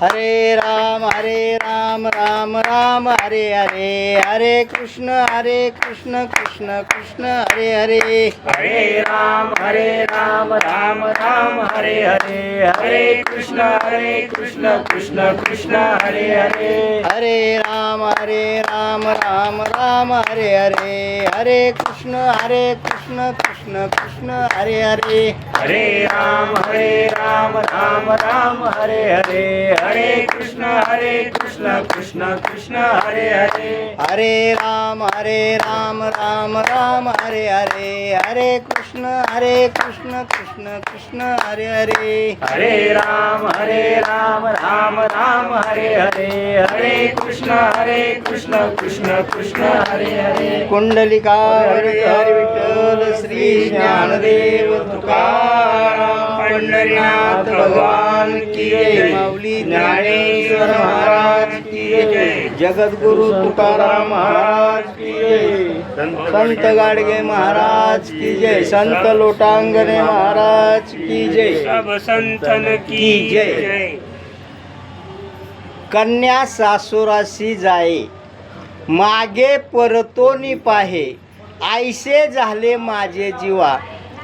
हरे राम राम राम हरे हरे, हरे कृष्ण कृष्ण कृष्ण हरे हरे। हरे राम राम राम हरे हरे, हरे कृष्ण कृष्ण कृष्ण हरे हरे। हरे राम राम राम हरे हरे, हरे कृष्ण कृष्ण कृष्ण हरे हरे। हरे राम राम राम हरे हरे, हरे कृष्ण कृष्ण कृष्ण हरे हरे। हरे राम राम राम हरे हरे, हरे कृष्ण कृष्ण कृष्ण हरे हरे। हरे राम राम राम हरे हरे, हरे कृष्ण कृष्ण कृष्ण हरे हरे। कुंडलिकावरती हरी विठ्ठल श्री ज्ञानदेव तुकाराम पंढरीनाथ भगवान की जय। माऊली ज्ञानेश्वर महाराज की जय, जगद्गुरु तुकाराम महाराज की जय, संत गाडगे महाराज की जय, संत लोटांगणे महाराज की जय, सब संतन की जय। कन्या सासुराशी जाये, मागे परतोनी पाहे, आईसे झाले माझे जीवा,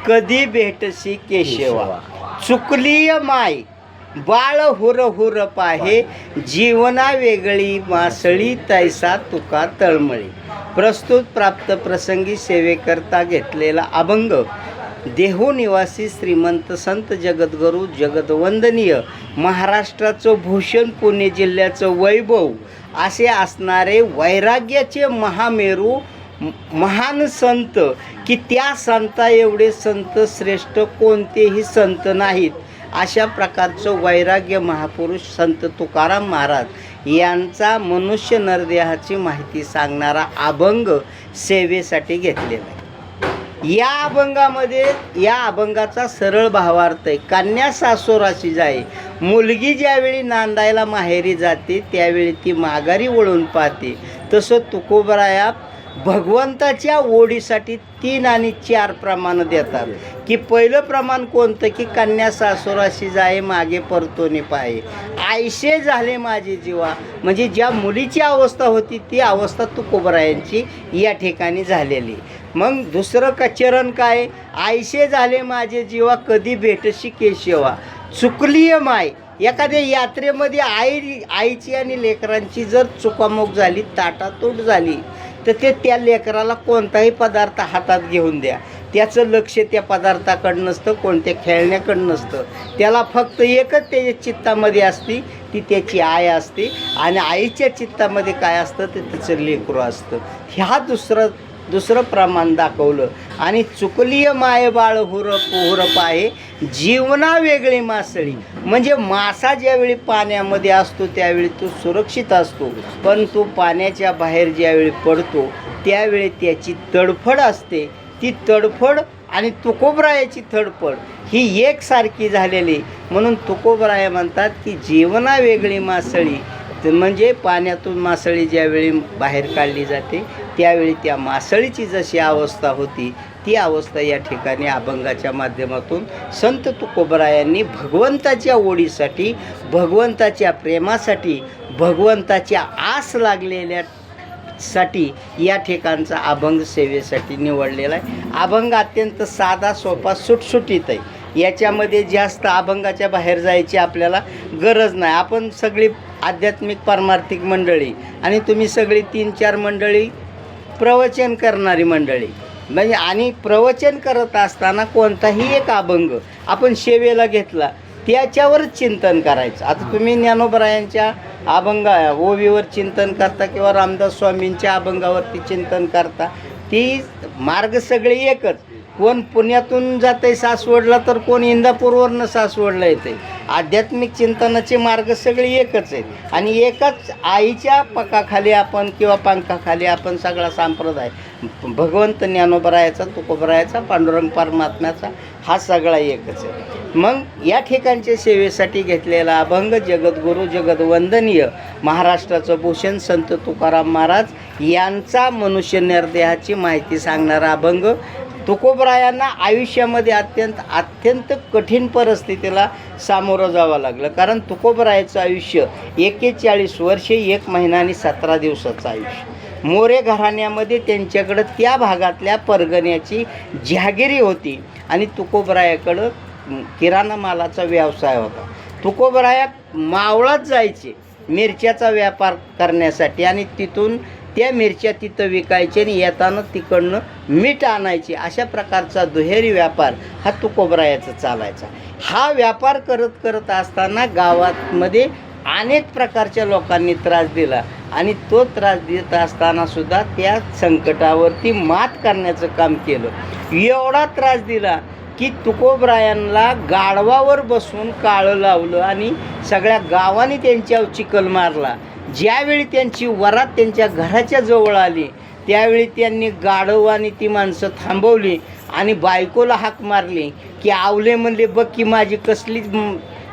कधी भेटशी केशवा। चुकली माय बाळ हुर हुर पाहे, जीवना वेगळी मासळी तैसा तुका तळमळी। प्रस्तुत प्राप्त प्रसंगी सेवेकरता घेतलेला अभंग देहू निवासी श्रीमंत संत जगद्गुरू जगदवंदनीय महाराष्ट्राचं भूषण, पुणे जिल्ह्याचं वैभव असे असणारे वैराग्याचे महामेरू महान संत, की त्या संता एवढे संत श्रेष्ठ कोणतेही संत नाहीत, अशा प्रकारचं वैराग्य महापुरुष संत तुकाराम महाराज यांचा मनुष्य नरदेहाची माहिती सांगणारा अभंग सेवेसाठी घेतलेला आहे। या अभंगामध्ये या अभंगाचा सरळ भावार्थ आहे, कन्या सासुराशी जाई, मुलगी ज्यावेळी नांदायला माहेरी जाते त्यावेळी ती माघारी वळून पाहते। तसं तुकोबराया भगवंताच्या ओढीसाठी 3 आणि 4 प्रमाण देतात, की पहिलं प्रमाण कोणतं, की कन्या सासुराशी जाये मागे परतोनी पाहे, आईशे झाले माझे जीवा, म्हणजे ज्या मुलीची अवस्था होती ती अवस्था तुकोबरायांची या ठिकाणी झालेली। मग दुसरं चरण काय, आईशे झाले माझे जीवा, कधी भेटशी केशवा। चुकली माय, एखाद्या यात्रेमध्ये आईची आणि लेकरांची जर चुकामुक झाली, ताटातूट झाली, तर त्या लेकराला कोणताही पदार्थ हातात घेऊन द्या, त्याचं लक्ष त्या पदार्थाकडं नसतं, कोणत्या खेळण्याकडं नसतं, त्याला फक्त एकच त्याच्या चित्तामध्ये असते, ती त्याची आई असते, आणि आईच्या चित्तामध्ये काय असतं तर तिचं लेकरू असतं। ह्या दुसरं प्रमाण दाखवलं। आणि चुकली माय बाळ हुर पोहर पाहे, जीवना वेगळी मासळी, म्हणजे मासा ज्यावेळी पाण्यामध्ये असतो त्यावेळी तो सुरक्षित असतो, पण तो पाण्याच्या बाहेर ज्यावेळी पडतो त्यावेळी त्याची तडफड असते। ती तडफड आणि तुकोबरायाची तडफड ही एकसारखी झालेली, म्हणून तुकोबराया म्हणतात की जीवना वेगळी मासळी, म्हणजे पाण्यातून मासळी ज्यावेळी बाहेर काढली जाते त्यावेळी त्या मासळीची जशी अवस्था होती ती अवस्था या ठिकाणी अभंगाच्या माध्यमातून संत तुकोबरायांनी भगवंताच्या ओढीसाठी, भगवंताच्या प्रेमासाठी, भगवंताच्या आस लागलेल्यासाठी या ठिकाणचा अभंग सेवेसाठी निवडलेला आहे। अभंग अत्यंत साधा सोपा सुटसुटीत आहे, याच्यामध्ये जास्त अभंगाच्या बाहेर जायची आपल्याला गरज नाही। आपण सगळी आध्यात्मिक पारमार्थिक मंडळी आणि तुम्ही सगळी 3-4 मंडळी प्रवचन करणारी मंडळी, म्हणजे आणि प्रवचन करत असताना कोणताही एक अभंग आपण सेवेला घेतला त्याच्यावरच चिंतन करायचं। आता तुम्ही ज्ञानोबरायांच्या अभंग ओवीवर चिंतन करता किंवा रामदास स्वामींच्या अभंगावरती चिंतन करता, ती मार्ग सगळे एकच। कोण पुण्यातून जाते सासवडला तर कोण इंदापूरवरनं सासवडला येते, आध्यात्मिक चिंतनाचे मार्ग सगळे एकच आहेत आणि एकाच आईच्या पकाखाली आपण किंवा पंखाखाली आपण सगळा संप्रदाय भगवंत ज्ञानोबरायाचा, तुकोबरायाचा, पांडुरंग परमात्म्याचा हा सगळा एकच आहे। मग या ठिकाणच्या सेवेसाठी घेतलेला अभंग जगद्गुरू जगदवंदनीय महाराष्ट्राचं भूषण संत तुकाराम महाराज यांचा मनुष्य निर्देहाची माहिती सांगणारा अभंग तुकोबरायांना आयुष्यामध्ये अत्यंत कठीण परिस्थितीला सामोरं जावं लागलं, कारण तुकोबरायाचं आयुष्य 41 वर्षे 1 महिना आणि 17 दिवसाचं आयुष्य. मोरे घराण्यामध्ये त्यांच्याकडं त्या भागातल्या परगण्याची जहागिरी होती आणि तुकोबरायाकडं किराणा मालाचा व्यवसाय होता. तुकोबराया मावळात जायचे मिरच्याचा व्यापार करण्यासाठी आणि तिथून त्या मिरच्या तिथं विकायचे आणि येताना तिकडनं मीठ आणायचे. अशा प्रकारचा दुहेरी व्यापार हा तुकोबरायाचा चालायचा. हा व्यापार करत असताना गावामध्ये अनेक प्रकारच्या लोकांनी त्रास दिला आणि तो त्रास देत असताना सुद्धा त्या संकटावरती मात करण्याचं काम केलं. एवढा त्रास दिला की तुकोबरायांना गाढवावर बसून काळं लावलं आणि सगळ्या गावाने त्यांच्यावर चिखल मारला. ज्यावेळी त्यांची वरात त्यांच्या घराच्या जवळ आली त्यावेळी त्यांनी गाढवाने ती माणसं थांबवली आणि बायकोला हाक मारली की आवले म्हणले, बघ की माझी कसली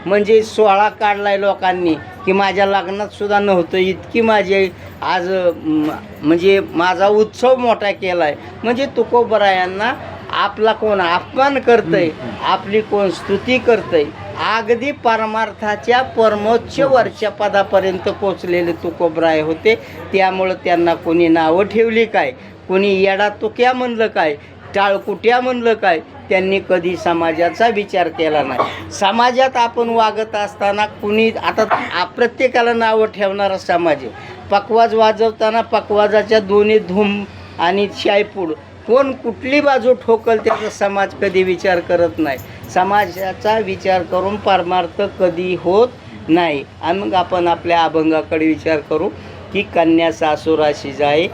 म्हणजे सोहळा काढलाय लोकांनी की माझ्या लग्नात सुद्धा नव्हतं, इतकी माझी आज म्हणजे माझा उत्सव मोठा केला आहे. म्हणजे तुकोबरायांना आपला कोण अपमान करतंय, आपली कोण स्तुती करतंय, अगदी परमार्थाच्या परमोच्च वरच्या पदापर्यंत पोचलेले तुकोबराय होते. त्यामुळं त्यांना कोणी नावं ठेवली काय, कोणी येडा तुक्या म्हणलं काय, टाळकुट्या म्हणलं काय, त्यांनी कधी समाजाचा विचार केला नाही. समाजात आपण वागत असताना कुणी आता प्रत्येकाला नावं ठेवणारा समाज आहे. पकवाज वाजवताना पकवाजाच्या दोन्ही धूम आणि शायपूड कोण कुठली बाजू ठोकल त्याचा समाज कधी विचार करत नाही. समाजाचा विचार करून परमार्थ कधी होत नाही. आणि मग आपण आपल्या अभंगाकडे विचार करू की कन्या सासुराशी जाई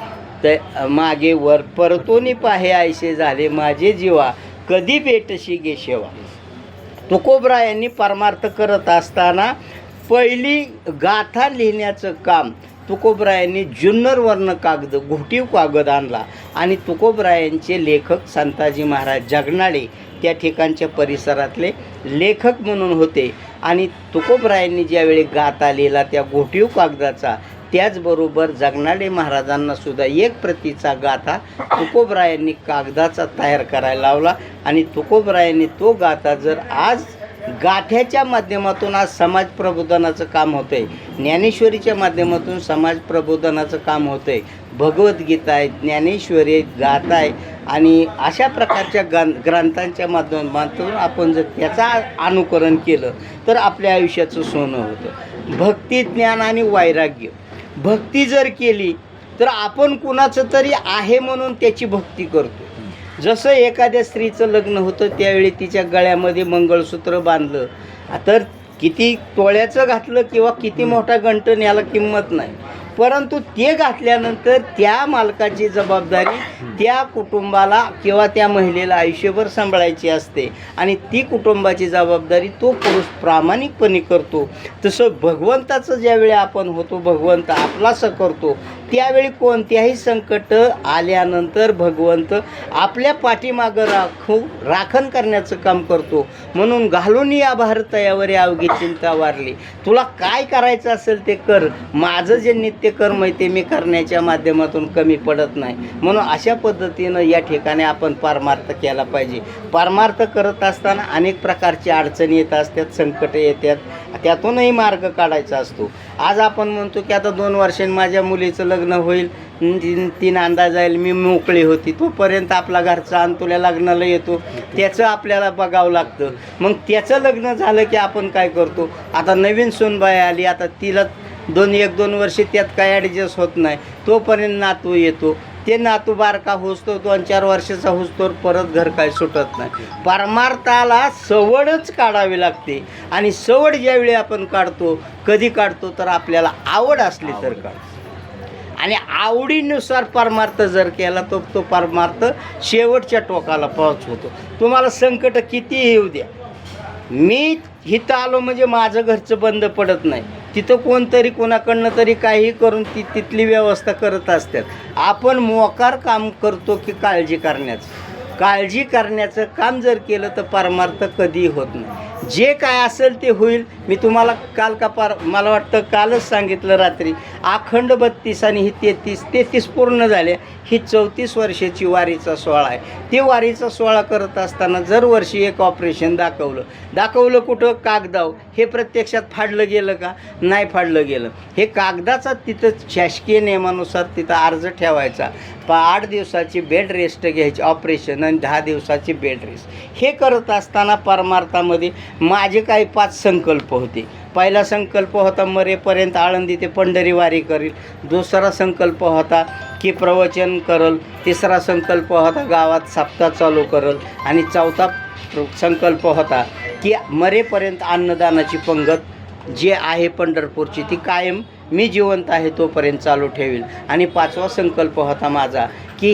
तर मागे वर परतोनी पाहे आयसे झाले माझे जीवा कधी भेटशी गे शेवा. तुकोबरायांनी परमार्थ करत असताना पहिली गाथा लिहिण्याचं काम तुकोबरायांनी जुन्नरवरनं कागद घोटीव कागद आणला आणि तुकोबरायांचे लेखक संताजी महाराज जगनाळे त्या ठिकाणच्या परिसरातले लेखक म्हणून होते. आणि तुकोबरायांनी ज्यावेळी गाथा लिहिला त्या घोटीव कागदाचा, त्याचबरोबर जगनाळे महाराजांना सुद्धा एक प्रतीचा गाथा तुकोबरायांनी कागदाचा तयार करायला लावला. आणि तुकोबरायांनी तो गाथा जर आज गाठ्याच्या माध्यमातून आज समाज प्रबोधनाचं काम होतं आहे, ज्ञानेश्वरीच्या माध्यमातून समाज प्रबोधनाचं काम होतं आहे, भगवद्गीता आहे, ज्ञानेश्वरी आहे, गाथा आहे आणि अशा प्रकारच्या ग्रंथांच्या माध्यमातून आपण जर त्याचा अनुकरण केलं तर आपल्या आयुष्याचं सोनं होतं. भक्ती, ज्ञान आणि वैराग्य. भक्ती जर केली तर आपण कुणाचं तरी आहे म्हणून त्याची भक्ती करतो. जसं एखाद्या स्त्रीचं लग्न होतं त्यावेळी तिच्या गळ्यामध्ये मंगळसूत्र बांधलं तर किती तोळ्याचं घातलं किंवा किती मोठा गंटन याला किंमत नाही, परंतु ते घातल्यानंतर त्या मालकाची जबाबदारी त्या कुटुंबाला किंवा त्या महिलेला आयुष्यभर सांभाळायची असते आणि ती कुटुंबाची जबाबदारी तो पुरुष प्रामाणिकपणे करतो. तसं भगवंताचं ज्यावेळी आपण होतो, भगवंत आपलासं करतो, त्यावेळी कोणत्याही संकट आल्यानंतर भगवंत आपल्या पाठीमागं राखण करण्याचं काम करतो. म्हणून घालून या भारतयावर अवघी चिंता वारली. तुला काय करायचं असेल ते कर, माझं जे नित्यकर्म आहे ते मी करण्याच्या माध्यमातून कमी पडत नाही. म्हणून अशा पद्धतीनं या ठिकाणी आपण परमार्थ केला पाहिजे. परमार्थ करत असताना अनेक प्रकारच्या अडचणी येत असतात, संकट येतात, त्यातूनही मार्ग काढायचा असतो. आज आपण म्हणतो की आता 2 वर्षांनी माझ्या मुलीचं लग्न होईल, 3 अंदाज जाईल, मी मोकळी होती, तोपर्यंत आपला घरचा आणि तुला लग्नाला येतो, त्याचं आपल्याला बघावं लागतं. मग त्याचं लग्न झालं की आपण काय करतो, आता नवीन सूनबाई आली, आता तिला 1-2 वर्षे त्यात काय ॲडजस्ट होत नाही, तोपर्यंत नातू येतो, ते नातू बारका होसतो 2-4 वर्षाचा होसतोर परत घर काय सुटत नाही. परमार्थाला सवडच काढावी लागते आणि सवड ज्यावेळी आपण काढतो, कधी काढतो तर आपल्याला आवड असली तर काढतो आणि आवडीनुसार परमार्थ जर केला तर तो परमार्थ शेवटच्या टोकाला पोहोचवतो. तुम्हाला संकट कितीही येऊ द्या, मी इथं आलो म्हणजे माझं घरचं बंद पडत नाही, तिथं कोणतरी कोणाकडनं तरी काही करून तिथली व्यवस्था करत असतात. आपण मोकार काम करतो की काळजी करण्याचं काम जर केलं तर परमार्थ कधी होत नाही. जे काय असेल ते होईल. मी तुम्हाला काल का मला वाटतं कालच सांगितलं रात्री, अखंड 32 आणि ही 33 पूर्ण झाले. ही 34 वर्षाची वारीचा सोहळा आहे. ते वारीचा सोहळा करत असताना जर वर्षी एक ऑपरेशन दाखवलं कुठं कागदाव. हे प्रत्यक्षात फाडलं गेलं का? नाही फाडलं गेलं. हे कागदाचा तिथं शासकीय नियमानुसार तिथं अर्ज ठेवायचा. 8 दिवसाची बेड रेस्ट घ्यायची ऑपरेशन आणि 10 दिवसाची बेड रेस्ट. हे करत असताना परमार्थामध्ये माझे काही 5 संकल्प होते. पहिला संकल्प होता मरेपर्यंत आळंदी ते पंढरी वारी करील. दुसरा संकल्प होता की प्रवचन करल. तिसरा संकल्प होता गावात सप्ताह चालू करल. आणि चौथा संकल्प होता की मरेपर्यंत अन्नदानाची पंगत जे आहे पंढरपूरची ती कायम मी जिवंत आहे तोपर्यंत चालू ठेवील. आणि 5वा संकल्प होता माझा की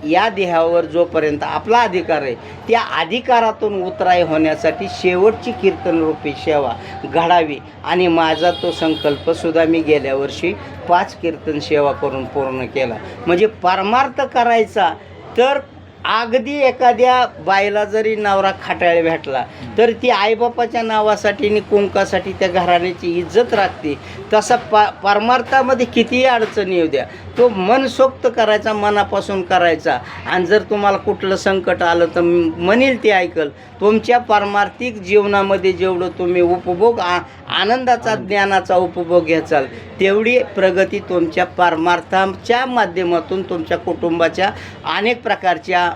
या देहावर जोपर्यंत आपला अधिकार आहे त्या अधिकारातून उतराई होण्यासाठी शेवटची कीर्तनरूपी सेवा घडावी. आणि माझा तो संकल्पसुद्धा मी गेल्या वर्षी 5 कीर्तन सेवा करून पूर्ण केला. म्हणजे परमार्थ करायचा तर अगदी एखाद्या बाईला जरी नवरा खाटाळ भेटला तर ती आईबापाच्या नावासाठी आणि कुंकासाठी त्या घराण्याची इज्जत राखते. तसा परमार्थामध्ये कितीही अडचणी येऊ द्या, तो मनसोक्त करायचा, मनापासून करायचा. आणि जर तुम्हाला कुठलं संकट आलं तर म्हणेल ते ऐकल. तुमच्या पारमार्थिक जीवनामध्ये जेवढं तुम्ही उपभोग आनंदाचा ज्ञानाचा उपभोग घ्याचाल तेवढी प्रगती तुमच्या परमार्थाच्या माध्यमातून तुमच्या कुटुंबाच्या अनेक प्रकारच्या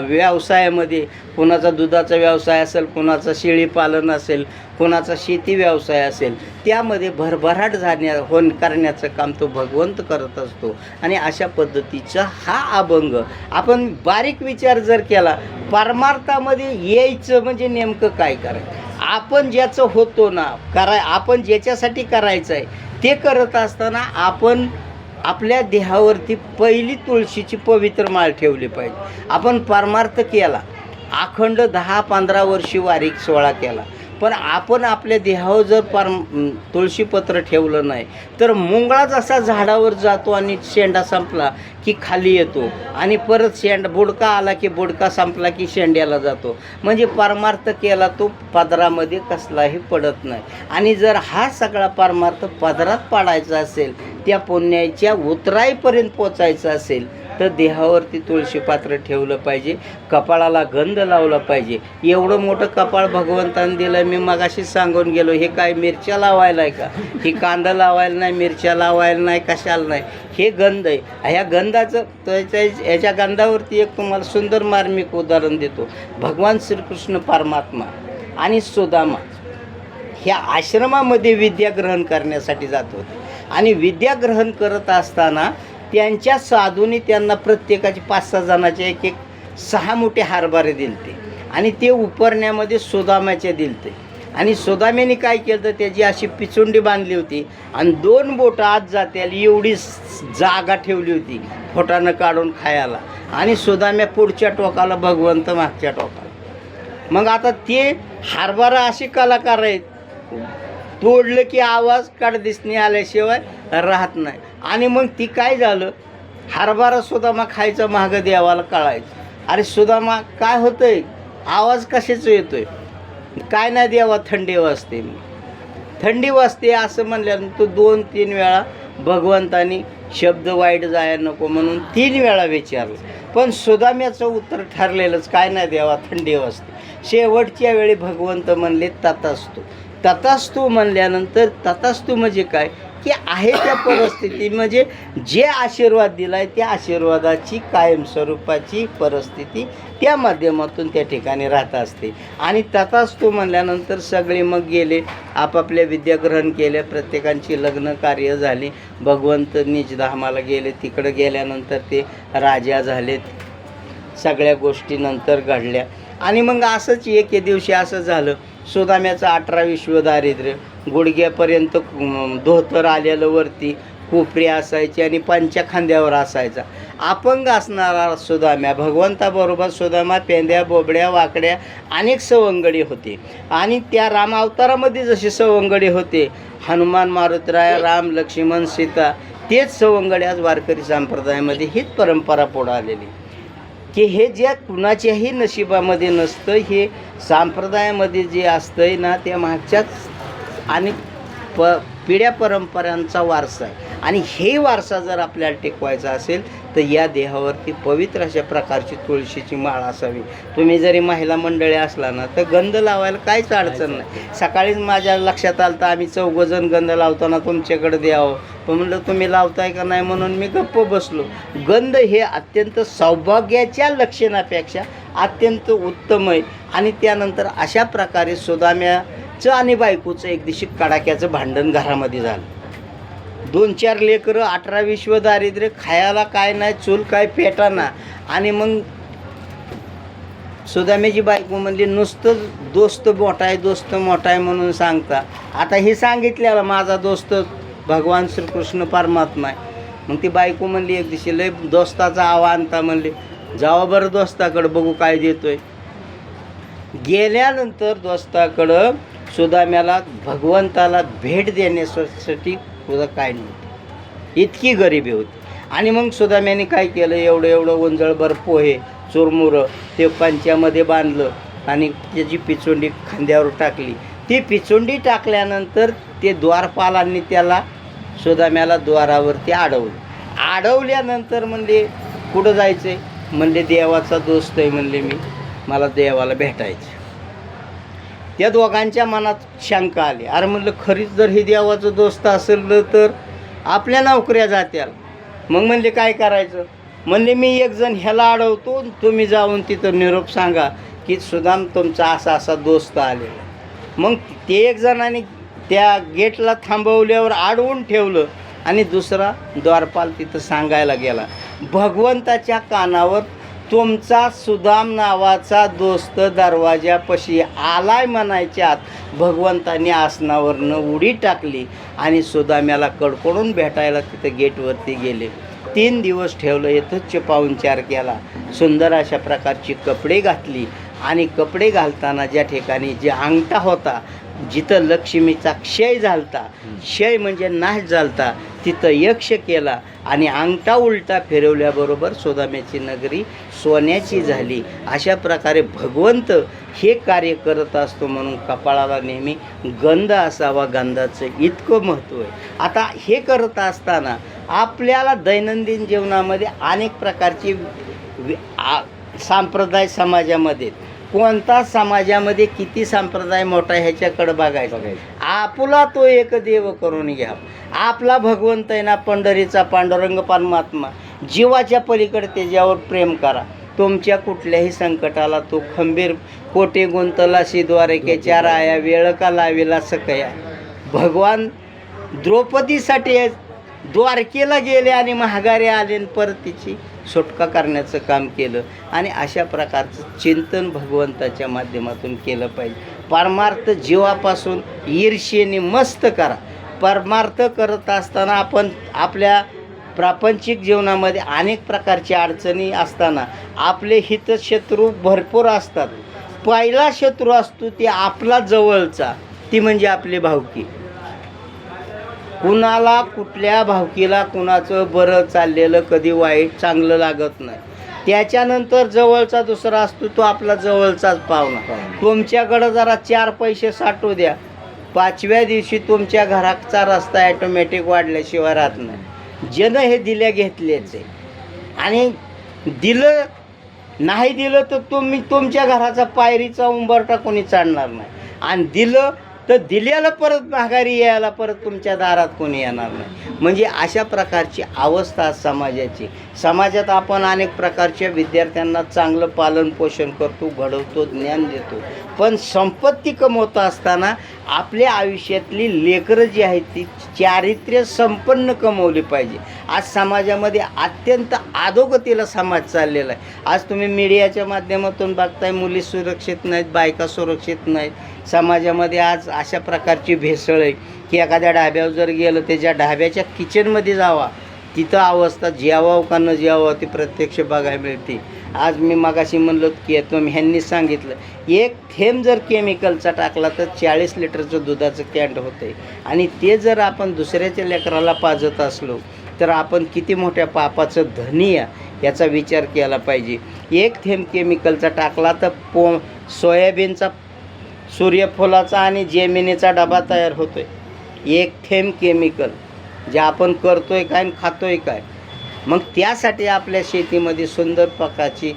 व्यवसायामध्ये, कोणाचा दुधाचा व्यवसाय असेल, कोणाचा शेळीपालन असेल, कोणाचा शेती व्यवसाय असेल, त्यामध्ये भरभराट करण्याचं काम तो भगवंत करत असतो. आणि अशा पद्धतीचा हा अभंग आपण बारीक विचार जर केला, परमार्थामध्ये यायचं म्हणजे नेमकं काय करायचं. आपण ज्याचं होतो ना आपण ज्याच्यासाठी करायचं आहे ते करत असताना आपण आपल्या देहावरती पहिली तुळशीची पवित्र माळ ठेवली पाहिजे. आपण परमार्थ केला, अखंड 10-15 वर्षी वारीक सोहळा केला, पण आपण आपल्या देहावर जर तुळशीपत्र ठेवलं नाही तर मुंगळा जसा झाडावर जातो आणि शेंडा संपला की खाली येतो आणि परत बुडका आला की बुडका संपला की शेंड्याला जातो. म्हणजे परमार्थ केला तो पदरामध्ये कसलाही पडत नाही. आणि जर हा सगळा परमार्थ पदरात पाडायचा असेल, त्या पुण्याच्या उतराईपर्यंत पोचायचं असेल तर देहावरती तुळशी पात्र ठेवलं पाहिजे, कपाळाला गंध लावला पाहिजे. एवढं मोठं कपाळ भगवंताने दिलं. मी मगाशी सांगून गेलो, हे काय मिरच्या लावायला आहे का? ही कांदा लावायला नाही, मिरच्या लावायला नाही, कशाला नाही. हे गंध आहे. ह्या गंधाचं याच्या गंधावरती एक तुम्हाला सुंदर मार्मिक उदाहरण देतो. भगवान श्रीकृष्ण परमात्मा आणि सुदामा ह्या आश्रमामध्ये विद्या ग्रहण करण्यासाठी जात होते. आणि विद्या ग्रहण करत असताना त्यांच्या साधूंनी त्यांना प्रत्येकाचे 5-6 जणाचे 6 मोठे हरभरे दिलते आणि ते उपरण्यामध्ये सुदामाचे दिलते. आणि सुदाम्याने काय केलं तर त्याची अशी पिचुंडी बांधली होती आणि 2 बोटं आत जातील एवढी जागा ठेवली होती फोटानं काढून खायला. आणि सुदाम्या पुढच्या टोकाला, भगवंत मागच्या टोकाला. मग आता ते हरभरा असे कलाकार आहेत, तोडलं की आवाज दिसणे आल्याशिवाय राहत नाही. आणि मग ती काय झालं, हरभरा सुदामा खायचा महाग देवाला कळायचं. अरे सुदामा काय होतंय, आवाज कशाचा येतोय? काय नाही देवा, थंडी वाजते. थंडी वाजते असं म्हणल्यानंतर 2-3 वेळा भगवंतानी शब्द वाईट जायला नको म्हणून 3 वेळा विचारलं. पण सुदाम्याचं उत्तर ठरलेलंच, काय नाही देवा, थंडी वाजते. शेवटच्या वेळी भगवंत म्हणले तथास्तु. तथास्तु म्हणल्यानंतर तथास्तु म्हणजे काय की आहे त्या परिस्थिती, म्हणजे जे आशीर्वाद दिलाय त्या आशीर्वादाची कायमस्वरूपाची परिस्थिती त्या माध्यमातून त्या ठिकाणी राहत असते. आणि तथास्तु म्हणल्यानंतर सगळे मग गेले, आपापल्या विद्या ग्रहण केल्या, प्रत्येकांची लग्न कार्य झाली, भगवंत निजधामाला गेले. तिकडं गेल्यानंतर ते राजा झालेत. सगळ्या गोष्टी नंतर घडल्या. आणि मग असंच एके दिवशी असं झालं, सुदाम्याचं 18 दारिद्र्य, गुडघ्यापर्यंत धोतर आलेलं वरती, कोपरी असायची आणि पंच्या खांद्यावर असायचा. अपंग असणारा सुदाम्या, भगवंताबरोबर सुदामा पेंद्या, बोबड्या, वाकड्या अनेक सवंगडी होते. आणि त्या राम अवतारामध्ये जसे सवंगडी होते, हनुमान, मारुतराय, राम, लक्ष्मण, सीता, तेच सवंगडी आज वारकरी संप्रदायामध्ये हीच परंपरा पुढे आलेली की हे ज्या कुणाच्याही नशिबामध्ये नसतं, हे संप्रदायामध्ये जे असतंय ना त्या मागच्याच आणि पिढ्या परंपरांचा वारसा आहे आणि हे वारसा जर आपल्याला टिकवायचा असेल तर या देहावरती पवित्र अशा प्रकारची तुळशीची माळ असावी. तुम्ही जरी महिला मंडळी असला ना तर गंध लावायला काहीच अडचण नाही. सकाळीच माझ्या लक्षात आलं तर आम्ही 4 जण गंध लावताना तुमच्याकडे द्यावं, पण म्हणलं तुम्ही लावताय का नाही म्हणून मी गप्प बसलो. गंध हे अत्यंत सौभाग्याच्या लक्षणापेक्षा अत्यंत उत्तम आहे. आणि त्यानंतर अशा प्रकारे सुदाम्याचं आणि बायकोचं एक दिवशी कडाक्याचं भांडण घरामध्ये झालं. 2-4 लेकरं, 18-20 दारिद्र्य, खायला काय नाही, चूल काय पेटाना. आणि मग सुदाम्याची बायको म्हणली नुसतं दोस्त मोठा आहे, दोस्त मोठा आहे म्हणून सांगता. आता हे सांगितलेलं माझा दोस्त भगवान श्रीकृष्ण परमात्मा आहे. मग ती बायको म्हणली एक दिवशी लय दोस्ताचा आवा आणता म्हणली जावा बरं दोस्ताकडं बघू काय देतोय. गेल्यानंतर दोस्ताकडं सुदाम्याला भगवंताला भेट देण्यासाठी तुझं काय नव्हतं, इतकी गरिबी होती. आणि मग सुदाम्याने काय केलं, एवढं ओंजळभर पोहे चुरमुरं ते पंच्यामध्ये बांधलं आणि त्याची पिचोंडी खांद्यावर टाकली. ती पिचोंडी टाकल्यानंतर ते द्वारपालांनी त्याला सुदाम्याला द्वारावरती अडवल्यानंतर म्हणले कुठं जायचं आहे, म्हणले देवाचा दोस्त आहे म्हणले मी, मला देवाला भेटायचं. त्या दोघांच्या मनात शंका आली, अरे म्हणलं खरीच जर हे देवाचं दोस्त असेल तर आपल्या नोकऱ्या जात्याल. मग म्हणले काय करायचं, म्हणले मी एक जण ह्याला अडवतो, तुम्ही जाऊन तिथं निरोप सांगा की सुदाम तुमचा असा दोस्त आलेला. मग ते एक जणांनी त्या गेटला थांबवल्यावर अडवून ठेवलं आणि दुसरा द्वारपाल तिथं सांगायला गेला, भगवंताच्या कानावर तुमचा सुदाम नावाचा दोस्त दरवाजापाशी आलाय म्हणायच्या आत भगवंतांनी आसनावरनं उडी टाकली आणि सुदाम्याला कडकडून भेटायला तिथं गेटवरती गेले. 3 दिवस ठेवलं, यथोच्च पाहुणचार केला, सुंदर अशा प्रकारची कपडे घातली आणि कपडे घालताना ज्या ठिकाणी जे अंगठा होता, जिथं लक्ष्मीचा क्षय झालता, क्षय म्हणजे नाश झालता, तिथं यक्ष केला आणि अंगठा उलटा फिरवल्याबरोबर सुदाम्याची नगरी सोन्याची झाली. अशा प्रकारे भगवंत हे कार्य करत असतो म्हणून कपाळाला नेहमी गंध असावा, गंधाचं इतकं महत्त्व आहे. आता हे करत असताना आपल्याला दैनंदिन जीवनामध्ये अनेक प्रकारची संप्रदाय समाजामध्ये, कोणता समाजामध्ये किती संप्रदाय मोठा ह्याच्याकडं बघायचं. आपला तो एक देव करून घ्या. आपला भगवंत आहे ना पंढरीचा पांडुरंग परमात्मा, जीवाच्या पलीकडे त्याच्यावर प्रेम करा. तुमच्या कुठल्याही संकटाला तो खंबीर, कोटे गुंतलाशी द्वारकेच्या राया, वेळ का लावेला सकया. भगवान द्रौपदीसाठी द्वारकेला गेले आणि महागारी आले आणि परत तिची सुटका करण्याचं काम केलं. आणि अशा प्रकारचं चिंतन भगवंताच्या माध्यमातून केलं पाहिजे. परमार्थ जीवापासून ईर्ष्येने मस्त करा. परमार्थ करत असताना आपण आपल्या प्रापंचिक जीवनामध्ये अनेक प्रकारच्या अडचणी असताना आपले हितशत्रू भरपूर असतात. पहिला शत्रू असतो ते आपला जवळचा, ती म्हणजे आपली भावकी. कुणाला कुठल्या भावकीला कुणाचं बरं चाललेलं कधी वाईट चांगलं लागत नाही. त्याच्यानंतर जवळचा दुसरा असतो तो आपला जवळचाच पाहुणा. तुमच्याकडं जरा 4 पैसे साठवू द्या, 5व्या दिवशी तुमच्या घराचा रस्ता ॲटोमॅटिक वाढल्याशिवाय राहत नाही. जन हे दिल्या घेतलेच आहे आणि दिलं नाही दिलं तर तुम्ही तुमच्या घराचा पायरीचा उंबरटा कोणी चढणार नाही. आणि दिलं तर दिल्याला परत माघारी यायला परत तुमच्या दारात कोणी येणार नाही. म्हणजे अशा प्रकारची अवस्था समाजाची. समाजात आपण अनेक प्रकारच्या विद्यार्थ्यांना चांगलं पालन पोषण करतो, घडवतो, ज्ञान देतो, पण संपत्ती कमवत असताना आपल्या आयुष्यातली लेकरं जी आहेत ती चारित्र्य संपन्न कमवली पाहिजे. आज समाजामध्ये अत्यंत अधोगतीला समाज चाललेला आहे. आज तुम्ही मीडियाच्या माध्यमातून बघताय, मुली सुरक्षित नाहीत, बायका सुरक्षित नाहीत. समाजामध्ये आज अशा प्रकारची भेसळ आहे की एखाद्या ढाब्यावर जर गेलं, त्याच्या ढाब्याच्या किचनमध्ये जावा, तिथं अवस्था जेवावं का न जेवावं ती प्रत्यक्ष बघायला मिळते. आज मी मगाशी म्हणलं की तुम्ही ह्यांनी सांगितलं, 1 थेंब जर केमिकलचा टाकला तर 40 लिटरचं दुधाचं कॅन्ड होतं आहे. आणि ते जर आपण दुसऱ्याच्या लेकराला पाजत असलो तर आपण किती मोठ्या पापाचं धनी आहे याचा विचार केला पाहिजे. एक थेंब केमिकलचा टाकला तर सोयाबीनचा, सूर्यफुलाचा आणि जेमिनीचा डबा तयार होतोय. एक थेंब केमिकल जे आपण करतोय काय आणि खातोय काय. मग त्यासाठी आपल्या शेतीमध्ये सुंदर प्रकारची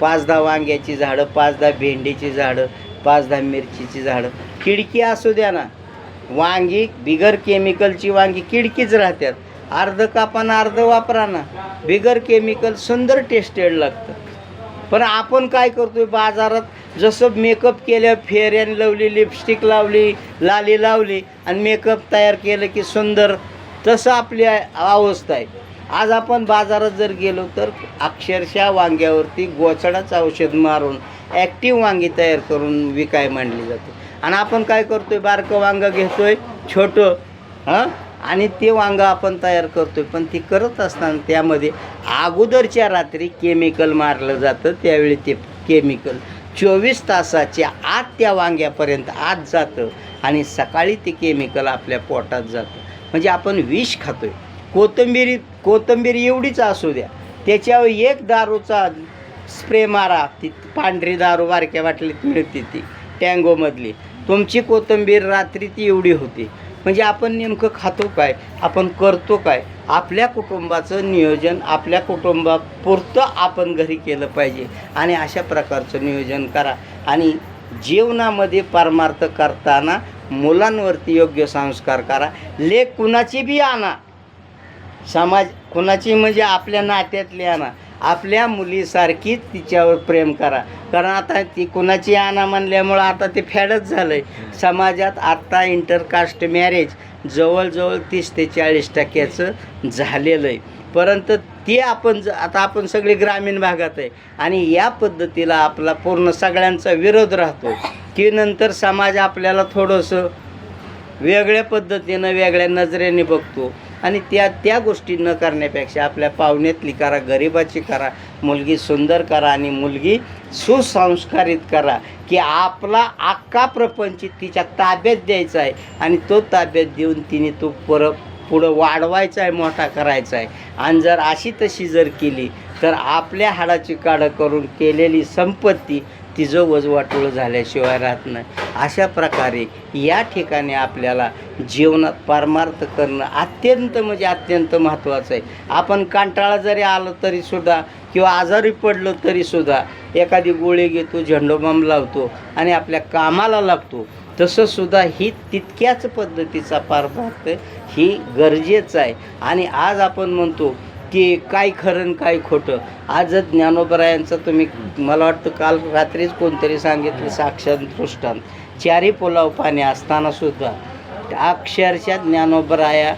5-10 वांग्याची झाडं, 5-10 भेंडीची झाडं, 5-10 मिरचीची झाडं, खिडकी असू द्या ना. वांगी बिगर केमिकलची वांगी खिडकीच राहतात. अर्ध कापा ना अर्ध वापरा ना, बिगर केमिकल सुंदर टेस्टेड लागतं. पण आपण काय करतोय बाजारात, जसं मेकअप केलं, फेअर अँड लवली लिपस्टिक लावली, लाली लावली आणि मेकअप तयार केलं की सुंदर, तसं आपली अवस्था आहे. आज आपण बाजारात जर गेलो तर अक्षरशः वांग्यावरती गोचडाचं औषध मारून ॲक्टिव्ह वांगी तयार करून विकाय मांडली जाते. आणि आपण काय करतोय, बारकं वांगं घेतोय छोटं, आणि ते वांगं आपण तयार करतोय. पण ती करत असताना त्यामध्ये अगोदरच्या रात्री केमिकल मारलं जातं. त्यावेळी ते केमिकल 24 तासाच्या आत त्या वांग्यापर्यंत आत जातं आणि सकाळी ते केमिकल आपल्या पोटात जातं. म्हणजे आपण विष खातोय. कोथिंबीर एवढीच असू द्या, त्याच्यावर एक दारूचा स्प्रे मारा, ती पांढरी दारू बारक्या बाटलीत मिळते ती टँगोमधली, तुमची कोथिंबीर रात्री ती एवढी होती. म्हणजे आपण नेमकं खातो काय, आपण करतो काय. आपल्या कुटुंबाचं नियोजन आपल्या कुटुंबापुरतं आपण घरी केलं पाहिजे आणि अशा प्रकारचं नियोजन करा. आणि जीवनामध्ये परमार्थ करताना मुलांवरती योग्य संस्कार करा. लेख कुणाची बी आणा, समाज कुणाची म्हणजे आपल्या नात्यातली आणा, आपल्या मुलीसारखीच तिच्यावर प्रेम करा. कारण आता ती कुणाची आणा म्हणल्यामुळं आता ते फॅडच झालं आहे समाजात. आत्ता इंटरकास्ट मॅरेज जवळजवळ 30 ते 40% झालेलं आहे. परंतु ते आता आपण सगळे ग्रामीण भागात आहे आणि या पद्धतीला आपला पूर्ण सगळ्यांचा विरोध राहतो की नंतर समाज आपल्याला थोडंसं वेगळ्या पद्धतीनं वेगळ्या नजरेने बघतो. आणि त्या गोष्टी न करण्यापेक्षा आपल्या पाहुण्यातली करा, गरिबाची करा, मुलगी सुंदर करा आणि मुलगी सुसंस्कारित करा की आपला अख्खा प्रपंच तिच्या ताब्यात द्यायचा आहे आणि तो ताब्यात देऊन तिने तो पुढं वाढवायचा आहे, मोठा करायचा आहे. आणि जर अशी तशी जर केली तर आपल्या हाडाची काढं करून केलेली संपत्ती तिचं वजवाटोळ झाल्याशिवाय राहत नाही. अशा प्रकारे या ठिकाणी आपल्याला जीवनात परमार्थ करणं अत्यंत महत्त्वाचं आहे. आपण कंटाळा जरी आलं तरीसुद्धा किंवा आजारी पडलो तरीसुद्धा एखादी गोळी घेतो, झेंडूबाम लावतो आणि आपल्या कामाला लागतो. तसंसुद्धा ही तितक्याच पद्धतीचा परमार्थ ही गरजेचं आहे. आणि आज आपण म्हणतो की काय खरं काय खोटं. आज ज्ञानोबरायांचं तुम्ही मला वाटतं काल रात्रीच कोणतरी सांगितलं साक्षात दृष्टांत. 4 पुलाव पाणी असतानासुद्धा अक्षरशः ज्ञानोबराया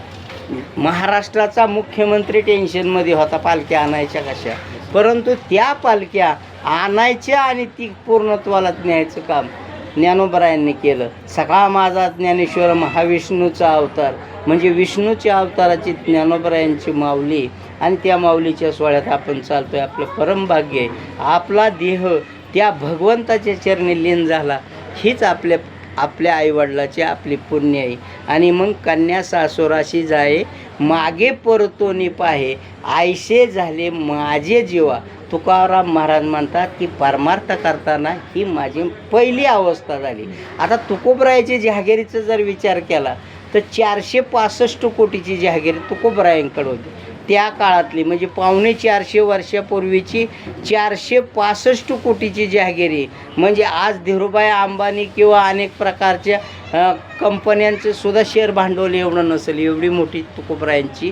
महाराष्ट्राचा मुख्यमंत्री टेन्शनमध्ये होता पालख्या आणायच्या कशा. परंतु त्या पालख्या आणायच्या आणि ती पूर्णत्वाला न्यायचं काम ज्ञानोबरायांनी केलं. सकाळ माझा ज्ञानेश्वर महाविष्णूचा अवतार म्हणजे विष्णूच्या अवताराची ज्ञानोबरायांची माऊली आणि त्या माऊलीच्या सोहळ्यात आपण चालतोय. आपलं परमभाग्य आहे. आपला देह त्या भगवंताच्या चरणी लीन झाला हीच आपल्या आईवडिलाची आपली पुण्य आहे. आणि मग कन्या सासुराशी जाये मागे परतोनी पाहे आयसे झाले माझे जीवा. तुकाराम महाराज म्हणतात की परमार्थ करताना ही माझी पहिली अवस्था झाली. आता तुकोबरायाची जहागिरीचा जर विचार केला तर 465 कोटीची जहागिरी तुकोबरायांकडे होती. त्या काळातली म्हणजे 450 वर्षापूर्वीची 465 कोटीची जहागिरी. म्हणजे आज धीरूभाई अंबानी किंवा अनेक प्रकारच्या कंपन्यांचे सुद्धा शेअर भांडवल एवढं नसेल, एवढी मोठी तुकोबरायांची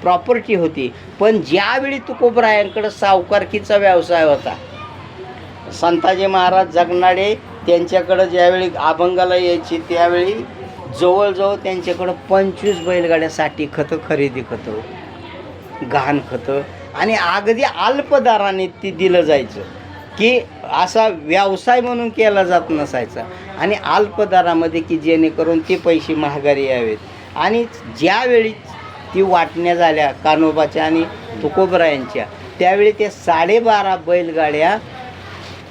प्रॉपर्टी होती. पण ज्यावेळी तुकोबरायांकडं सावकारकीचा व्यवसाय होता, संताजी महाराज जगनाडे त्यांच्याकडं ज्यावेळी अभंगाला यायची त्यावेळी जवळजवळ त्यांच्याकडं 25 बैलगाड्यासाठी खतं, खरेदी खतं, गहाण खतं आणि अगदी अल्प दराने ती दिलं जायचं की असा व्यवसाय म्हणून केला जात नसायचा आणि अल्प दरामध्ये की जेणेकरून ते पैसे महागारी यावेत. आणि ज्यावेळी ती वाटण्या झाल्या कान्होबाच्या आणि तुकोबरायांच्या त्यावेळी ते 12.5 बैलगाड्या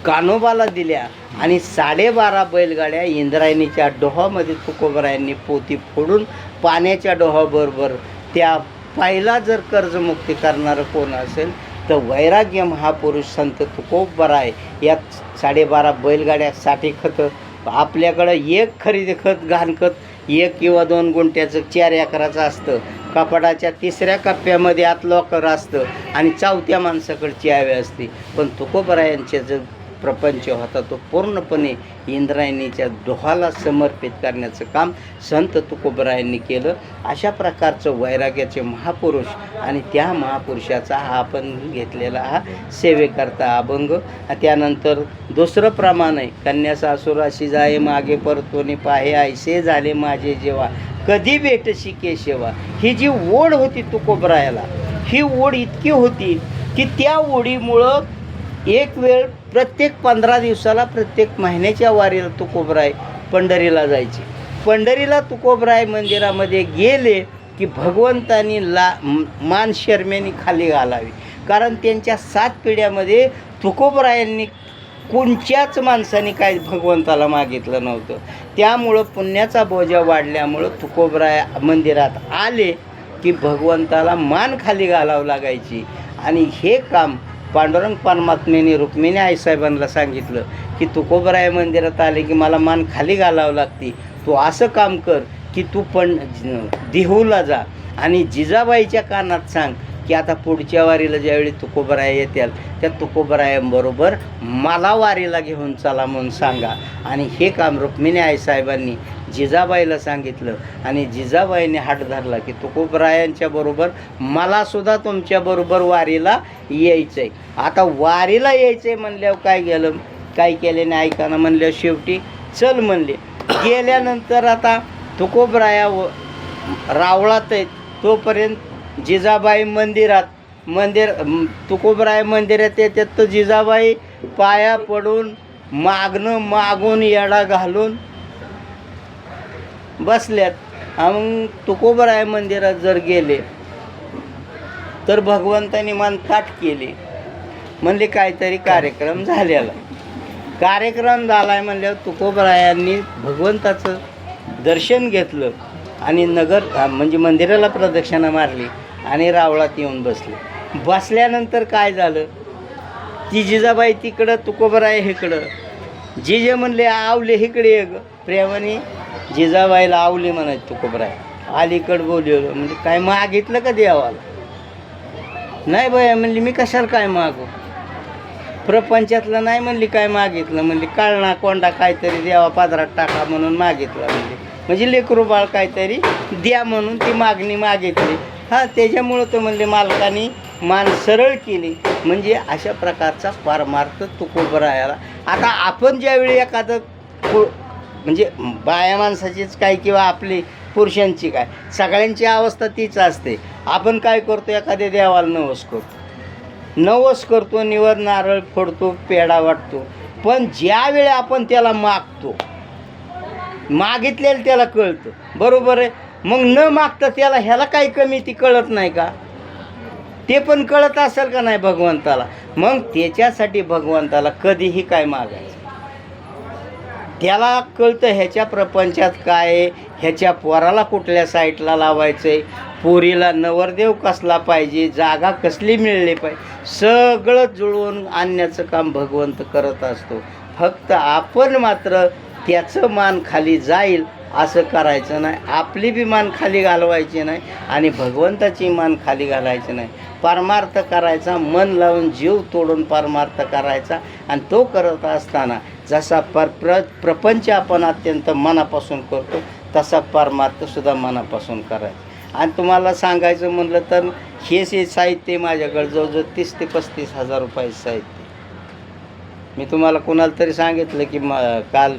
कान्होबाला दिल्या आणि 12.5 बैलगाड्या इंद्रायणीच्या डोहामध्ये तुकोबरायांनी पोती फोडून पाण्याच्या डोहाबरोबर त्या पहिला जर कर्जमुक्ती करणारं कोण असेल तर वैराग्य महापुरुष संत तुकोबराय यात 12.5 बैलगाड्या 60 खतं आपल्याकडं एक खरेदी खत घाणखत 1 किंवा 2 गुंठ्याचं 4 एकराचं असतं. कपाटाच्या 3ऱ्या कप्प्यामध्ये आत लॉकर असतं आणि 4थ्या माणसाकडे चावी असते. पण तुकोबरायांचे जो प्रपंच होता तो पूर्णपणे इंद्रायणीच्या डोहाला समर्पित करण्याचं काम संत तुकोबरायांनी केलं. अशा प्रकारचं वैराग्याचे महापुरुष आणि त्या महापुरुषाचा हा आपण घेतलेला हा सेवेकरता अभंग. त्यानंतर दुसरं प्रमाण आहे, कन्या सासुराशी जाये मागे परतोनी पाहे ऐसे झाले माझे जेव्हा कधी भेटशी केशवा. ही जी ओढ होती तुकोबरायाला, ही ओढ इतकी होती की त्या ओढीमुळं एक वेळ प्रत्येक 15 दिवसाला प्रत्येक महिन्याच्या वारीला तुकोबराय पंढरीला जायचे. पंढरीला तुकोबराय मंदिरामध्ये गेले की भगवंतांनी मान शर्मेने खाली घालावी, कारण त्यांच्या 7 पिढ्यामध्ये तुकोबरायांनी कोणत्याच माणसाने काय भगवंताला मागितलं नव्हतं. त्यामुळं पुण्याचा बोजा वाढल्यामुळं तुकोबराय मंदिरात आले की भगवंताला मान खाली घालावं लागायची. आणि हे काम पांडुरंग परमात्मेने रुक्मिणी आईसाहेबांना सांगितलं की तुकोबराय मंदिरात आले की मला मान खाली घालावं लागते, तू असं काम कर की तू पण देहूला जा आणि जिजाबाईच्या कानात सांग की आता पुढच्या वारीला ज्यावेळी तुकोबराय येतील त्या तुकोबरायांबरोबर मला वारीला घेऊन चला म्हणून सांगा. आणि हे काम रुक्मिणी आईसाहेबांनी जिजाबाईला सांगितलं आणि जिजाबाईने हात धरला की तुकोबरायांच्या बरोबर मलासुद्धा तुमच्याबरोबर वारीला यायचं आहे. आता वारीला यायचं आहे म्हणल्यावर काय केल्याने ऐकाना म्हणल्यावर शेवटी चल म्हणले. गेल्यानंतर आता तुकोबराया रावळात आहेत तोपर्यंत जिजाबाई तुकोबराय मंदिरात येतात तर जिजाबाई पाया पडून मागून येडा घालून बसल्यात. मग तुकोबराय मंदिरात जर गेले तर भगवंतानी मान ताट केली, म्हणले काहीतरी कार्यक्रम झालेला. कार्यक्रम झालाय म्हणल्यावर तुकोबरायांनी भगवंताचं दर्शन घेतलं आणि म्हणजे मंदिराला प्रदक्षिणा मारली आणि रावळात येऊन बसल्यानंतर काय झालं, ती जिजाबाई तिकडं तुकोबराय इकडं. जिजे म्हणले आवले इकडे ये ग. प्रेमाने जिजाबाईला आवली म्हणायची तुकोबराय. अलीकडं बोलवलं म्हणजे काय मागितलं का देवाला? नाही बाया म्हणली मी कशाला काय मागू, प्रपंचातलं नाही म्हणली काय मागितलं. म्हणली काळणा कोंडा काहीतरी देवा पादरात टाका म्हणून मागितलं. म्हणजे लेकरू बाळ काहीतरी द्या म्हणून ती मागणी मागितली. त्याच्यामुळं तो म्हणले मालकाने मान सरळ केली. म्हणजे अशा प्रकारचा परमार्थ तुकोबरायाला. आता आपण ज्यावेळी एखादं म्हणजे बाया माणसाचीच काय किंवा आपली पुरुषांची काय सगळ्यांची अवस्था तीच असते. आपण काय करतो, एखाद्या देवाला नवस करतो, निवड नारळ फोडतो, पेढा वाटतो. पण ज्यावेळी आपण त्याला मागितलेलं त्याला कळतं, बरोबर आहे. मग न मागता त्याला ह्याला काही कमी ती कळत नाही का? ते पण कळत असेल का नाही भगवंताला? मग त्याच्यासाठी भगवंताला कधीही काय मागायचं त्याला कळतं. ह्याच्या प्रपंचात काय आहे, ह्याच्या पोराला कुठल्या साईटला लावायचं आहे, पोरीला नवरदेव कसला पाहिजे, जागा कसली मिळली पाहिजे, सगळं जुळवून आणण्याचं काम भगवंत करत असतो. फक्त आपण मात्र त्याचं मान खाली जाईल असं करायचं नाही, आपली बी मान खाली घालवायची नाही आणि भगवंताची मान खाली घालायची नाही. परमार्थ करायचा, मन लावून जीव तोडून परमार्थ करायचा. आणि तो करत असताना जसा प्रपंच आपण अत्यंत मनापासून करतो तसा परमार्थसुद्धा मनापासून करायचा. आणि तुम्हाला सांगायचं म्हणलं तर हे साहित्य माझ्याकडे जवळजवळ 30 ते 35 हजार रुपये साहित्य. मी तुम्हाला कोणाला तरी सांगितलं की काल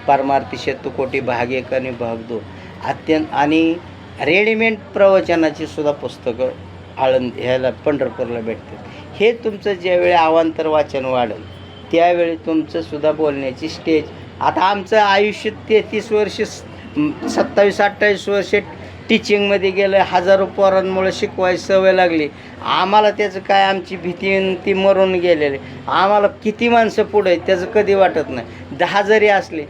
परमार्थी शतकोटी भाग 1 आणि भाग 2 अत्यंत आणि रेडीमेड प्रवचनाची सुद्धा पुस्तकं ह्याला पंढरपूरला भेटतात. हे तुमचं ज्यावेळी अवांतर वाचन वाढेल त्यावेळी तुमचं सुद्धा बोलण्याची स्टेज. आता आमचं आयुष्य 33 वर्ष 27-28 वर्ष टीचिंगमध्ये गेलं. हजारो पोरांमुळे शिकवायची सवय लागली आम्हाला. त्याचं काय आमची भीती ती मरून गेलेली. आम्हाला किती माणसं पुढे आहेत त्याचं कधी वाटत नाही. 10 जरी असले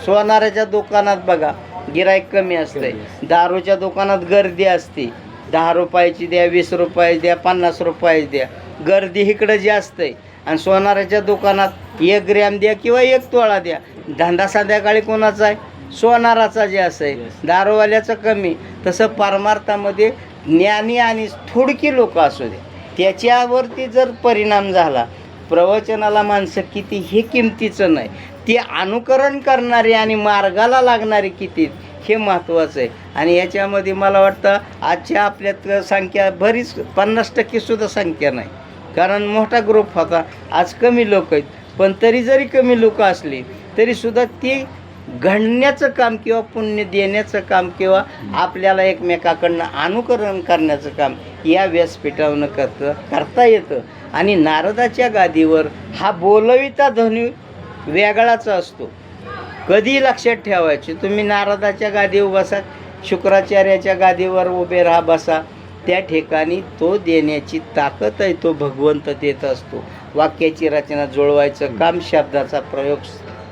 सोनाराच्या दुकानात बघा गिराईक कमी असतंय, दारूच्या दुकानात गर्दी असते. 10 रुपयाची द्या, 20 रुपये द्या, 50 रुपये द्या. गर्दी इकडं जास्त आहे आणि सोनाराच्या दुकानात 1 ग्रॅम द्या किंवा 1 तोळा द्या, धंदा संध्याकाळी कोणाचा आहे? सोनाराचा जास्त आहे, दारूवाल्याचं कमी. तसं परमार्थामध्ये ज्ञानी आणि थोडकी लोक असू दे, त्याच्यावरती जर परिणाम झाला, प्रवचनाला माणसं किती हे किमतीचं नाही, ते अनुकरण करणारे आणि मार्गाला लागणारे किती हे महत्त्वाचं आहे. आणि याच्यामध्ये मला वाटतं आजच्या आपल्यात संख्या बरीच 50% सुद्धा संख्या नाही, कारण मोठा ग्रुप होता, आज कमी लोक आहेत. पण तरी जरी कमी लोक असली तरीसुद्धा ते घडण्याचं काम किंवा पुण्य देण्याचं काम किंवा आपल्याला एकमेकाकडनं अनुकरण करण्याचं काम या व्यासपीठावरून करता येतं. आणि नारदाच्या गादीवर हा बोलविता धनी वेगळाच असतो. कधी लक्षात ठेवायचे, तुम्ही नारदाच्या गादीवर बसा, शुक्राचार्याच्या गादीवर उभे राहा, बसा, त्या ठिकाणी तो देण्याची ताकद आहे, तो भगवंत देत असतो. वाक्याची रचना जुळवायचं काम, शब्दाचा प्रयोग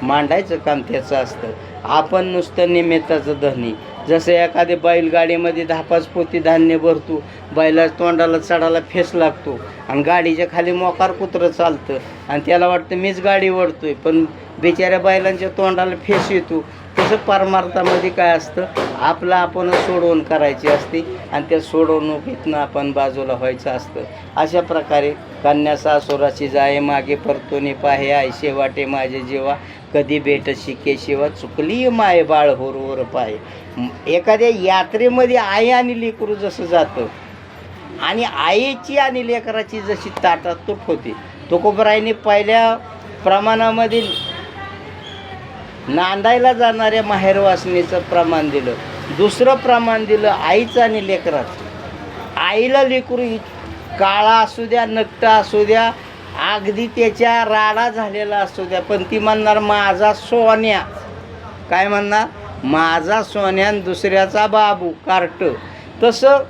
मांडायचं काम त्याचं असतं. आपण नुसतं निमित्ताचं धनी. जसं एखादी बैलगाडीमध्ये 10-5 पोती धान्य भरतो, बैला तोंडाला चढायला फेस लागतो आणि गाडीच्या खाली मोकार कुत्रं चालतं आणि त्याला वाटतं मीच गाडी ओढतोय, पण बिचाऱ्या बैलांच्या तोंडाला फेस येतो. तसं परमार्थामध्ये काय असतं, आपलं आपणच सोडवून करायची असते आणि त्या सोडवणुकीतनं आपण बाजूला व्हायचं असतं. अशा प्रकारे कन्या सासुराची जाये मागे परतोनी पाहे, आयशे वाटे माझे जेव्हा, कधी भेटशी केशिवा, चुकली माय बाळ होर पाहे. एखाद्या यात्रेमध्ये आई आणि लेकरू जसं जातं आणि आईची आणि लेकराची जशी ताटातूट होते, तुकोबरायांनी पहिल्या प्रमाणामध्ये नांदायला जाणाऱ्या माहेरवासनीचं प्रमाण दिलं. दुसरं प्रमाण दिलं आईचं आणि लेकराचं. आईला लेकरू काळा असू द्या, नकटा असू द्या, अगदी त्याच्या राडा झालेला असू द्या, पण ती म्हणणार माझा सोन्या. काय म्हणणार? माझा सोन्या, दुसऱ्याचा बाबू कार्ट. तसं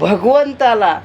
भगवंताला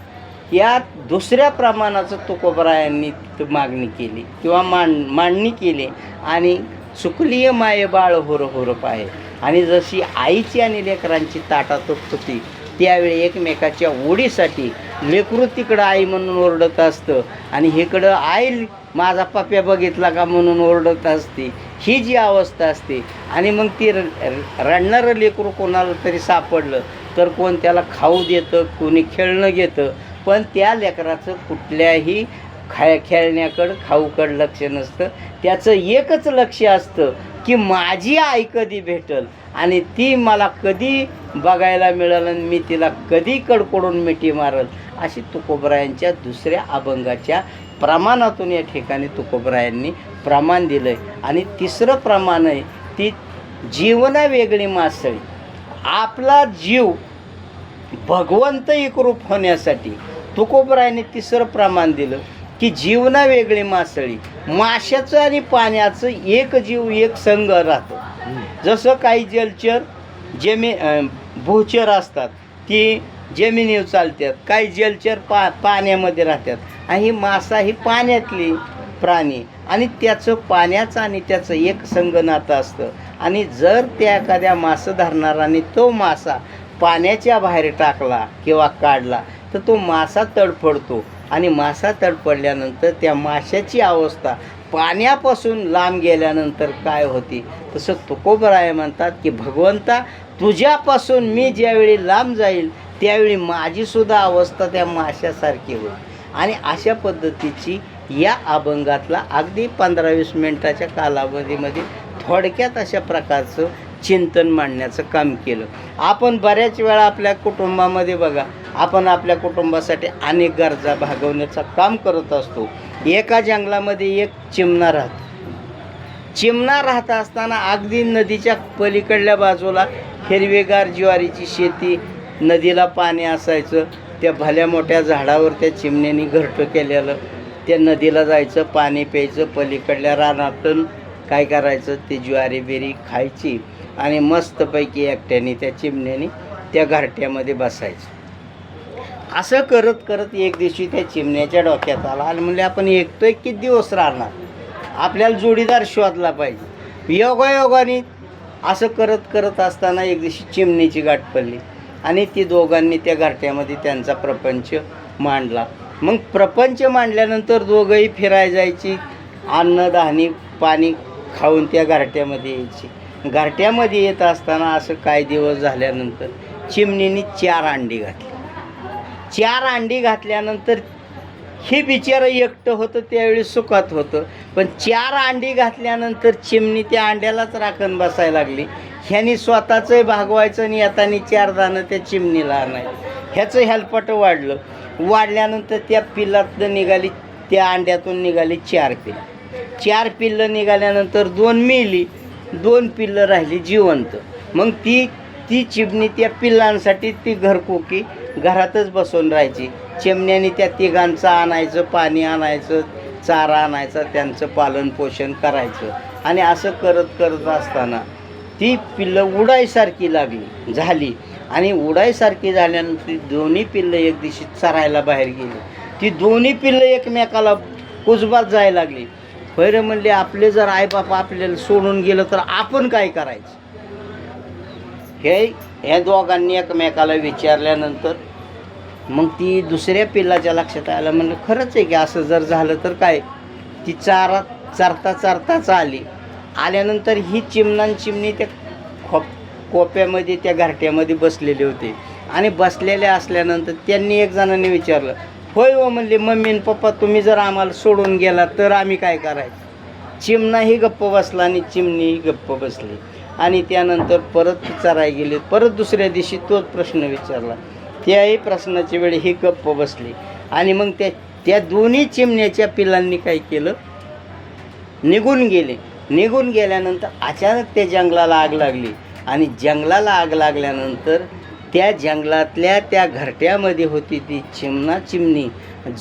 या दुसऱ्या प्रमाणाचं तुकोबरायांनी मागणी केली किंवा मांडणी केली. आणि सुकलीय माये बाळ होर पाहे. आणि जशी आईची आणि लेकरांची ताटातूट होती, त्यावेळी एकमेकाच्या ओढीसाठी लेकरू तिकडं आई म्हणून ओरडत असतं आणि इकडं आई माझा पप्या बघितला का म्हणून ओरडत असते. ही जी अवस्था असते. आणि मग ती रडणारं लेकरू कोणाला तरी सापडलं तर कोण त्याला खाऊ देतं, कोणी खेळणं घेतं, पण त्या लेकराचं कुठल्याही खेळण्याकडं खाऊकडं लक्ष नसतं. त्याचं एकच लक्ष असतं की माझी आई कधी भेटल आणि ती मला कधी बघायला मिळेल आणि मी तिला कधी कडकडून मिठी मारल. अशी तुकोबरायांच्या दुसऱ्या अभंगाच्या प्रमाणातून या ठिकाणी तुकोबरायांनी प्रमाण दिलं आहे. आणि तिसरं प्रमाण आहे ती जीवना वेगळी मासळी. आपला जीव भगवंत एकरूप होण्यासाठी तुकोबरायांनी तिसरं प्रमाण दिलं की जीवना वेगळी मासळी. माशाचं आणि पाण्याचं एक जीव एक संघ राहतो. जसं काही जलचर भूचर असतात ती जमिनीवर चालतात, काही जलचर पाण्यामध्ये राहतात. आणि ही मासा ही पाण्यातली प्राणी आणि त्याचं पाण्याचं आणि त्याचं एक संघ नातं असतं. आणि जर त्या एखाद्या मासा धरणाराने तो मासा पाण्याच्या बाहेर टाकला किंवा काढला तर तो मासा तडफडतो आणि मासा तडफडल्यानंतर त्या माशाची अवस्था पाण्यापासून लांब गेल्यानंतर काय होती. तसं तुकोबराय म्हणतात की भगवंता तुझ्यापासून मी ज्यावेळी लांब जाईल त्यावेळी माझीसुद्धा अवस्था त्या माशासारखी होईल. आणि अशा पद्धतीची या अभंगातला अगदी 15-20 मिनटाच्या कालावधीमध्ये थोडक्यात अशा प्रकारचं चिंतन मांडण्याचं काम केलं. आपण बऱ्याच वेळा आपल्या कुटुंबामध्ये बघा, आपण आपल्या कुटुंबासाठी अनेक गरजा भागवण्याचं काम करत असतो. एका जंगलामध्ये एक चिमणा राहतो. चिमणा राहत असताना अगदी नदीच्या पलीकडल्या बाजूला हिरवेगार ज्वारीची शेती, नदीला पाणी असायचं. त्या भल्या मोठ्या झाडावर त्या चिमण्याने घरटं केलेलं. त्या नदीला जायचं, पाणी प्यायचं, पलीकडल्या रानातून काय करायचं ते ज्वारी बेरी खायची आणि मस्तपैकी एकट्याने त्या चिमण्याने त्या घरट्यामध्ये बसायचं. असं करत करत एक दिवशी त्या चिमण्याच्या डोक्यात आला आणि म्हणले आपण एकटो किती दिवस राहणार, आपल्याला जोडीदार शोधला पाहिजे. योगायोगाने असं करत करत असताना एक दिवशी चिमणीची गाठ पडली आणि ती दोघांनी त्या घरट्यामध्ये त्यांचा प्रपंच मांडला. मग प्रपंच मांडल्यानंतर दोघंही फिरायला जायची, अन्नधान्य पाणी खाऊन त्या घरट्यामध्ये यायची. घरट्यामध्ये येत असताना असं काही दिवस झाल्यानंतर चिमणीने 4 अंडी घातली. 4 अंडी घातल्यानंतर हे बिचारं एकटं होतं, त्यावेळी सुखात होतं. पण 4 अंडी घातल्यानंतर चिमणी त्या अंड्यालाच राखण बसायला लागली. ह्यानी स्वतःचं भागवायचं आणि येताना 4 दाणं त्या चिमणीला आणायचं. ह्याचं हेलपट वाढल्यानंतर त्या पिल्लातनं निघाली, त्या अंड्यातून निघाली 4 पिल्लं. 4 पिल्लं निघाल्यानंतर 2 मेली, 2 पिल्लं राहिली जिवंत. मग ती चिमणी त्या पिल्लांसाठी ती घरकोकी घरातच बसून राहायची. चिमण्याने त्या तिघांचं आणायचं, पाणी आणायचं, चारा आणायचा, त्यांचं पालन पोषण करायचं. आणि असं करत करत असताना ती पिल्लं उडायसारखी झाली. आणि उडायसारखी झाल्यानंतर दोन्ही पिल्लं एक दिवशी चरायला बाहेर गेली. ती दोन्ही पिल्लं एकमेकाला कुजबात जायला लागली. बरं म्हणले, आपले जर आईबाप आपल्याला सोडून गेलं तर आपण काय करायचं? ह्या दोघांनी एकमेकाला विचारल्यानंतर मग ती दुसऱ्या पिल्लाच्या लक्षात आलं. म्हणलं, खरंच आहे की असं जर झालं तर काय? ती चरताच आल्यानंतर ही चिमणी त्या कोप्यामध्ये त्या घरट्यामध्ये बसलेले होते. आणि बसलेले असल्यानंतर त्यांनी एक जणांनी विचारलं, होय हो म्हणले, मम्मी आणि पप्पा तुम्ही जर आम्हाला सोडून गेला तर आम्ही काय करायचं? चिमणाही गप्प बसला आणि चिमणीही गप्प बसली. आणि त्यानंतर परत चरायला गेले. परत दुसऱ्या दिवशी तोच प्रश्न विचारला. त्याही प्रश्नाच्या वेळी ही गप्प बसली. आणि मग त्या दोन्ही चिमण्याच्या पिल्लांनी काय केलं, निघून गेले. निघून गेल्यानंतर अचानक त्या जंगलाला आग लागली. आणि जंगलाला आग लागल्यानंतर त्या जंगलातल्या त्या घरट्यामध्ये होती ती चिमणी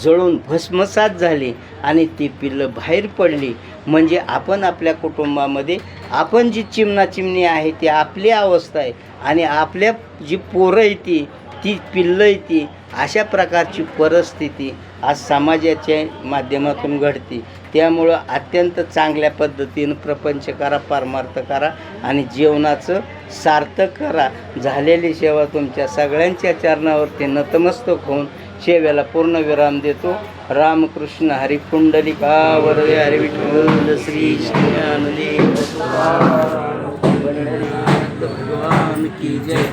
जळून भस्मसात झाली. आणि ती पिल्लं बाहेर पडली. म्हणजे आपण आपल्या कुटुंबामध्ये आपण जी चिमणी आहे ती आपली अवस्था आहे. आणि आपल्या जी पोरं आहे ती पिल्लं आहे ती, अशा प्रकारची परिस्थिती आज समाजाच्या माध्यमातून घडते. त्यामुळं अत्यंत चांगल्या पद्धतीनं प्रपंच करा, परमार्थ करा आणि जीवनाचं सार्थक करा. झालेली सेवा तुमच्या सगळ्यांच्या चरणावरती नतमस्तक होऊन सेवेला पूर्ण विराम देतो. रामकृष्ण हरी पुंडलिका वरदे हरी विठ्ठल श्री ज्ञानदेव भगवान की जय.